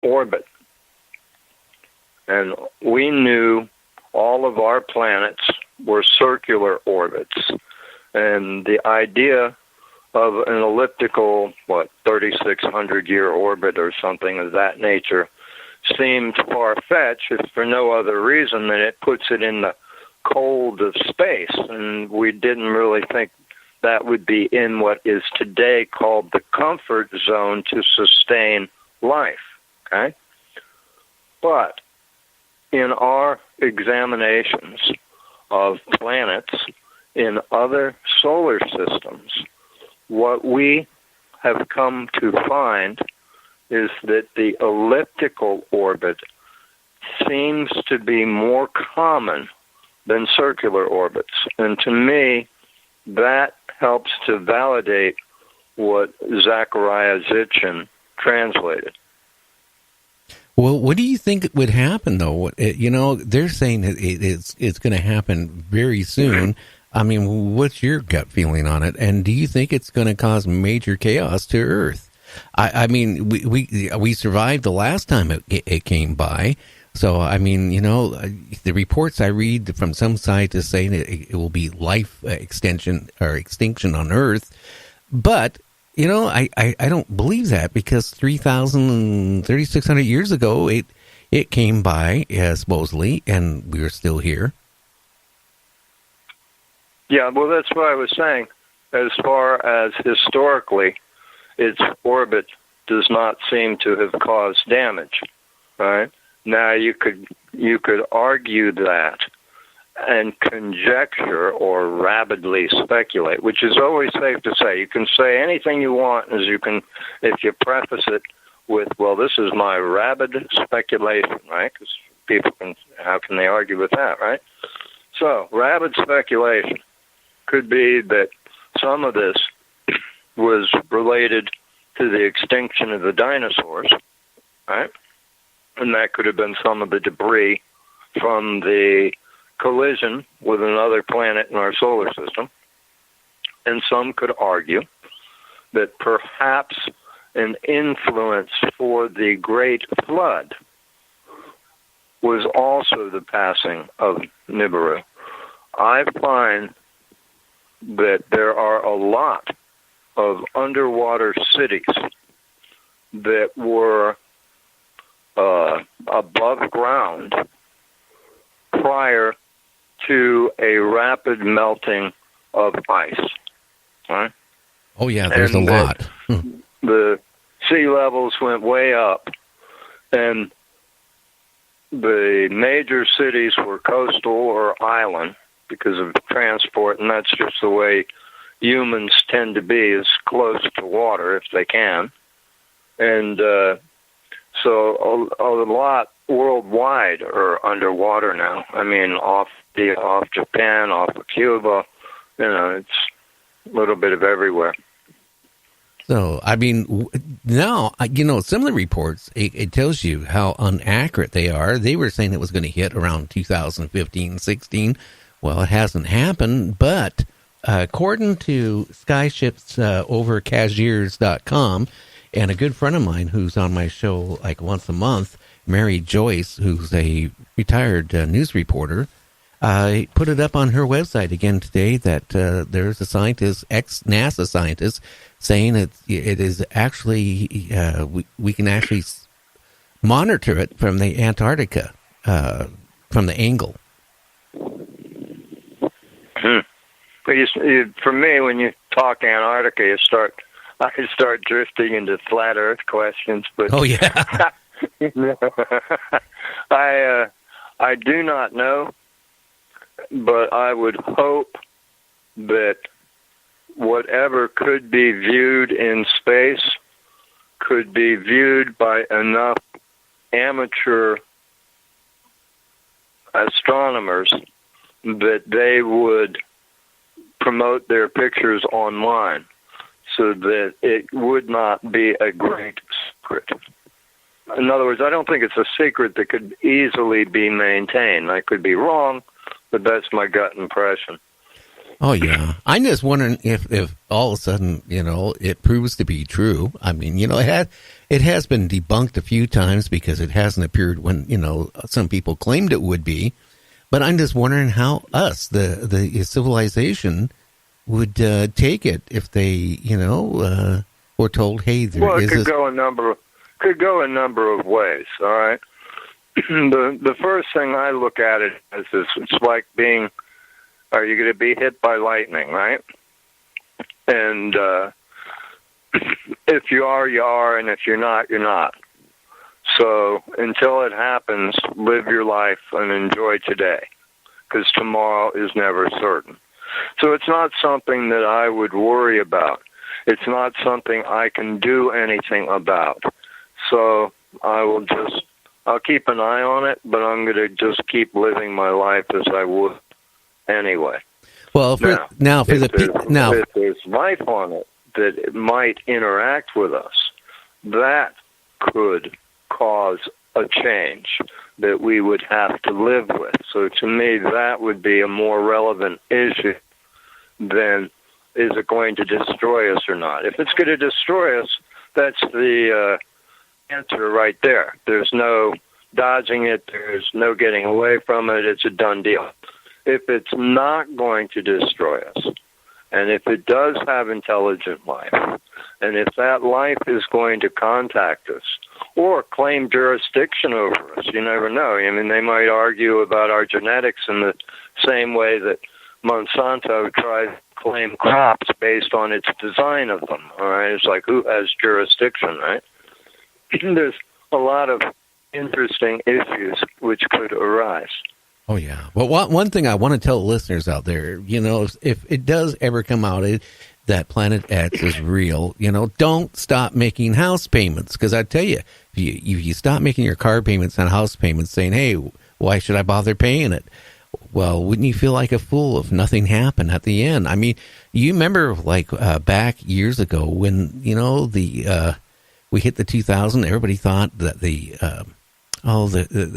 orbit. And we knew all of our planets were circular orbits. And the idea of an elliptical, 3,600-year orbit or something of that nature seemed far-fetched, if for no other reason than it puts it in the cold of space. And we didn't really think that would be in what is today called the comfort zone to sustain life, okay? But in our examinations of planets in other solar systems, what we have come to find is that the elliptical orbit seems to be more common than circular orbits. And to me, that helps to validate what Zecharia Sitchin translated. Well, what do you think would happen, though? They're saying it's going to happen very soon. I mean, what's your gut feeling on it? And do you think it's going to cause major chaos to Earth? I mean, we survived the last time it came by. So, I mean, the reports I read from some scientists saying it will be life extension or extinction on Earth. But, I don't believe that, because 3,600 years ago, it came by, supposedly, and we are still here. Yeah, well, that's what I was saying. As far as historically, its orbit does not seem to have caused damage, right? Now, you could argue that and conjecture or rabidly speculate, which is always safe to say. You can say anything you want if you preface it with, well, this is my rabid speculation, right? Because how can they argue with that, right? So, rabid speculation could be that some of this was related to the extinction of the dinosaurs, right? And that could have been some of the debris from the collision with another planet in our solar system. And some could argue that perhaps an influence for the Great Flood was also the passing of NIBIRU. I find that there are a lot of underwater cities that were above ground prior to a rapid melting of ice. Right? Oh, yeah, there's a lot. The sea levels went way up, and the major cities were coastal or island because of transport, and that's just the way humans tend to be, as close to water if they can. And so a lot worldwide are underwater now. I mean, off Japan, off of Cuba, it's a little bit of everywhere. So, I mean, now, some of the reports, it tells you how inaccurate they are. They were saying it was going to hit around 2015-16. Well, it hasn't happened, but according to Skyships over Cashiers.com, and a good friend of mine who's on my show like once a month, Mary Joyce, who's a retired news reporter, put it up on her website again today that there's a scientist, ex-NASA scientist, saying it is actually, we can actually monitor it from the Antarctica, from the angle. For me, when you talk Antarctica, I start drifting into flat Earth questions. But oh yeah, I do not know, but I would hope that whatever could be viewed in space could be viewed by enough amateur astronomers that they would promote their pictures online so that it would not be a great secret. In other words, I don't think it's a secret that could easily be maintained. I could be wrong, but that's my gut impression. Oh, yeah. I'm just wondering if all of a sudden, it proves to be true. I mean, it has been debunked a few times because it hasn't appeared when, some people claimed it would be. But I'm just wondering how us, the civilization, would take it if they, were told, hey, it could go a number of ways, all right? The first thing I look at it as is it's like being, are you going to be hit by lightning, right? And if you are, you are, and if you're not, you're not. So until it happens, live your life and enjoy today, because tomorrow is never certain. So it's not something that I would worry about. It's not something I can do anything about. So I'll keep an eye on it, but I'm going to just keep living my life as I would anyway. Well, if there's life on it that it might interact with us, that could cause a change that we would have to live with. So to me, that would be a more relevant issue than is it going to destroy us or not. If it's going to destroy us, that's the answer right there. There's no dodging it. There's no getting away from it. It's a done deal. If it's not going to destroy us, and if it does have intelligent life, and if that life is going to contact us or claim jurisdiction over us, you never know. I mean, they might argue about our genetics in the same way that Monsanto tries to claim crops based on its design of them. All right, it's like, who has jurisdiction, right? There's a lot of interesting issues which could arise. Oh, yeah. Well, one thing I want to tell listeners out there, if it does ever come out that Planet X is real, don't stop making house payments. Because I tell you, if you stop making your car payments and house payments saying, hey, why should I bother paying it? Well, wouldn't you feel like a fool if nothing happened at the end? I mean, you remember back years ago when, we hit the 2000, everybody thought that the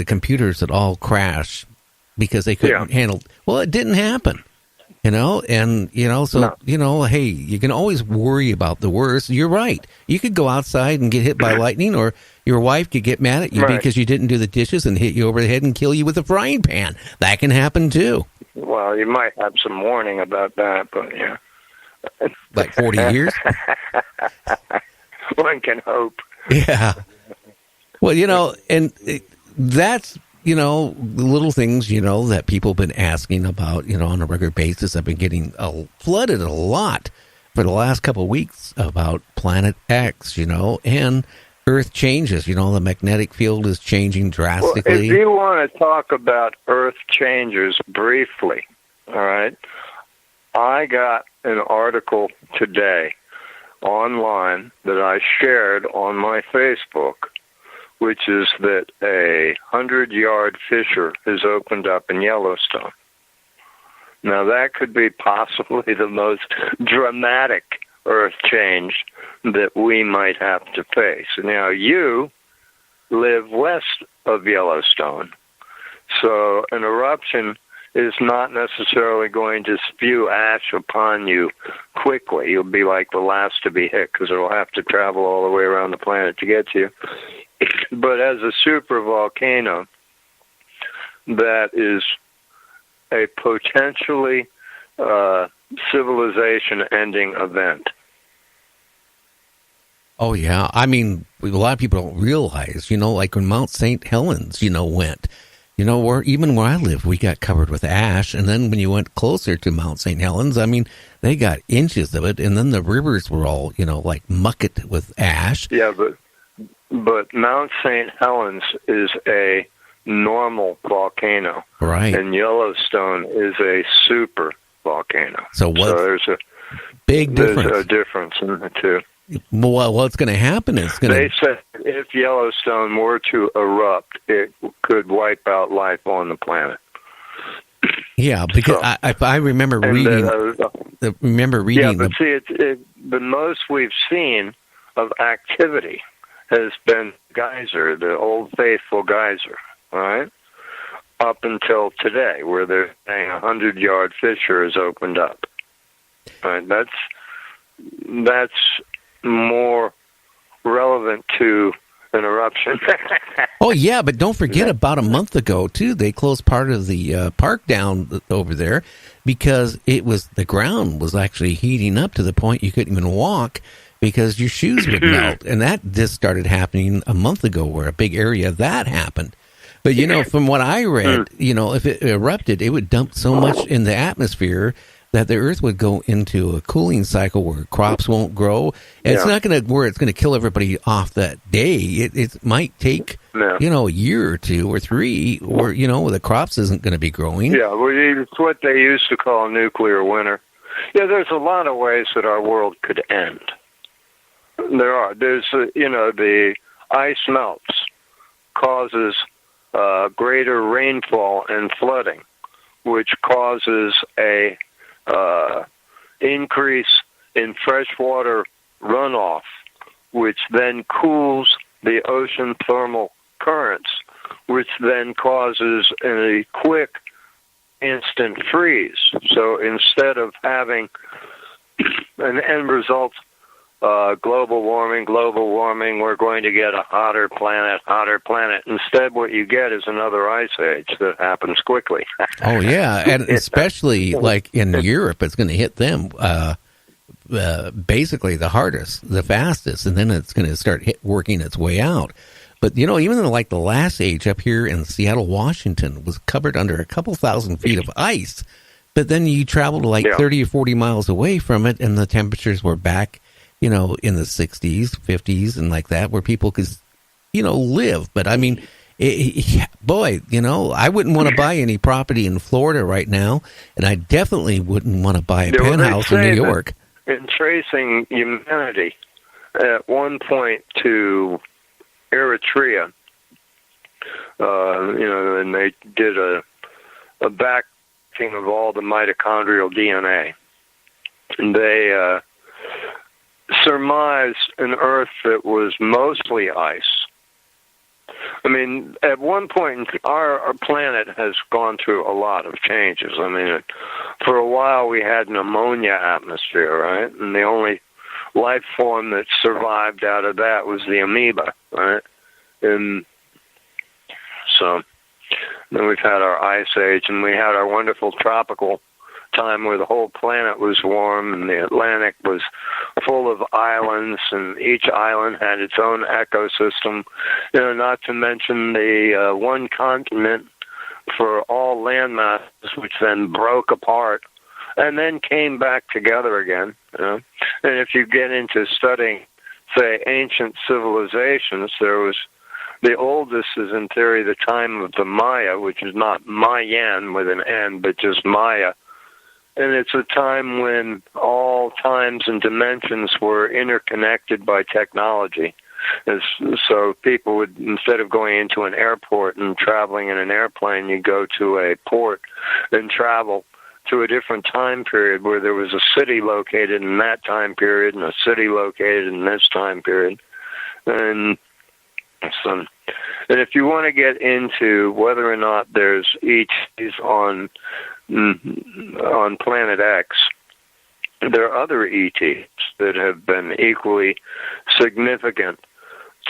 computers had all crashed because they couldn't handle. Well, it didn't happen, so, no. Hey, you can always worry about the worst. You're right. You could go outside and get hit by lightning, or your wife could get mad at you because you didn't do the dishes and hit you over the head and kill you with a frying pan. That can happen too. Well, you might have some warning about that, but yeah. Like 40 years? One can hope. Yeah. Well, that's, the little things, that people have been asking about, on a regular basis. I've been getting flooded a lot for the last couple of weeks about Planet X, and Earth changes. The magnetic field is changing drastically. Well, if you want to talk about Earth changes briefly, all right, I got an article today online that I shared on my Facebook, which is that a 100-yard fissure has opened up in Yellowstone. Now, that could be possibly the most dramatic Earth change that we might have to face. Now, you live west of Yellowstone, so an eruption is not necessarily going to spew ash upon you quickly. You'll be like the last to be hit because it'll have to travel all the way around the planet to get to you. But as a supervolcano, that is a potentially civilization-ending event. Oh, yeah. I mean, a lot of people don't realize, like when Mount St. Helens, went, where I live, we got covered with ash. And then when you went closer to Mount St. Helens, I mean, they got inches of it. And then the rivers were all, like mucket with ash. Yeah, but Mount St. Helens is a normal volcano. Right. And Yellowstone is a super volcano. So there's a big difference. There's a difference in the two. Well, what's going to happen is they said if Yellowstone were to erupt, it could wipe out life on the planet. Yeah, because I remember reading. Yeah, but see, the most we've seen of activity has been geyser, the old faithful geyser, all right, up until today, where they're saying a 100-yard fissure has opened up. Right? That's more relevant to an eruption. Oh, yeah, but don't forget about a month ago, too, they closed part of the park down over there because the ground was actually heating up to the point you couldn't even walk because your shoes would melt. And that just started happening a month ago where a big area of that happened. But, from what I read, if it erupted, it would dump so much in the atmosphere that the Earth would go into a cooling cycle where crops won't grow. And it's not going to where it's going to kill everybody off that day. It might take, a year or 2 or 3, or, the crops isn't going to be growing. Yeah, well, it's what they used to call nuclear winter. Yeah, there's a lot of ways that our world could end. There are. There's, the ice melts, causes greater rainfall and flooding, which causes a increase in freshwater runoff, which then cools the ocean thermal currents, which then causes a quick instant freeze. So instead of having an end result, global warming, we're going to get a hotter planet. Instead, what you get is another ice age that happens quickly. Oh, yeah, and especially like in Europe, it's going to hit them basically the hardest, the fastest, and then it's going to start working its way out. But, even like the last age up here in Seattle, Washington, was covered under a couple thousand feet of ice. But then you travel to like 30 or 40 miles away from it, and the temperatures were back, in the 60s, 50s, and like that, where people could, live. But, I mean, boy, I wouldn't want to buy any property in Florida right now, and I definitely wouldn't want to buy a penthouse in New York. In tracing humanity, at one point to Eritrea, and they did a backing of all the mitochondrial DNA. And they surmised an Earth that was mostly ice. I mean, at one point, our planet has gone through a lot of changes. I mean, for a while we had an ammonia atmosphere, right? And the only life form that survived out of that was the amoeba, right? And so then we've had our ice age, and we had our wonderful tropical time where the whole planet was warm and the Atlantic was full of islands, and each island had its own ecosystem, not to mention the one continent for all land masses, which then broke apart and then came back together again. And if you get into studying, say, ancient civilizations, there was the oldest is in theory the time of the Maya, which is not Mayan with an N, but just Maya. And it's a time when all times and dimensions were interconnected by technology. So people would, instead of going into an airport and traveling in an airplane, you go to a port and travel to a different time period where there was a city located in that time period and a city located in this time period. And if you want to get into whether or not there's ETs on Planet X, there are other ETs that have been equally significant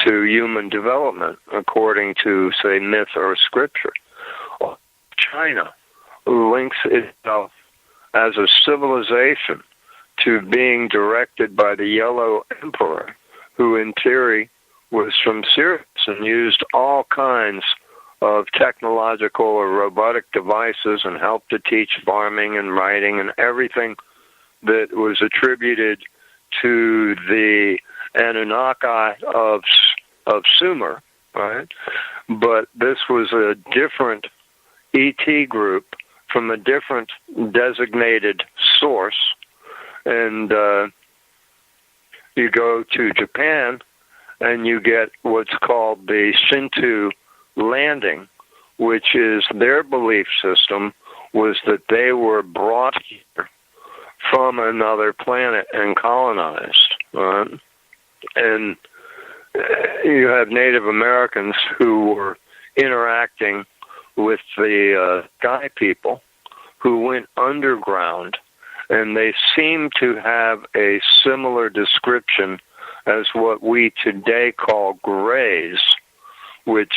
to human development, according to, say, myth or scripture. China links itself as a civilization to being directed by the Yellow Emperor, who in theory was from Sirius and used all kinds of technological or robotic devices and helped to teach farming and writing and everything that was attributed to the Anunnaki of Sumer, right? But this was a different ET group from a different designated source. And you go to Japan and you get what's called the Shinto landing, which is their belief system was that they were brought here from another planet and colonized. Right? And you have Native Americans who were interacting with the Sky people who went underground and they seem to have a similar description as what we today call grays, which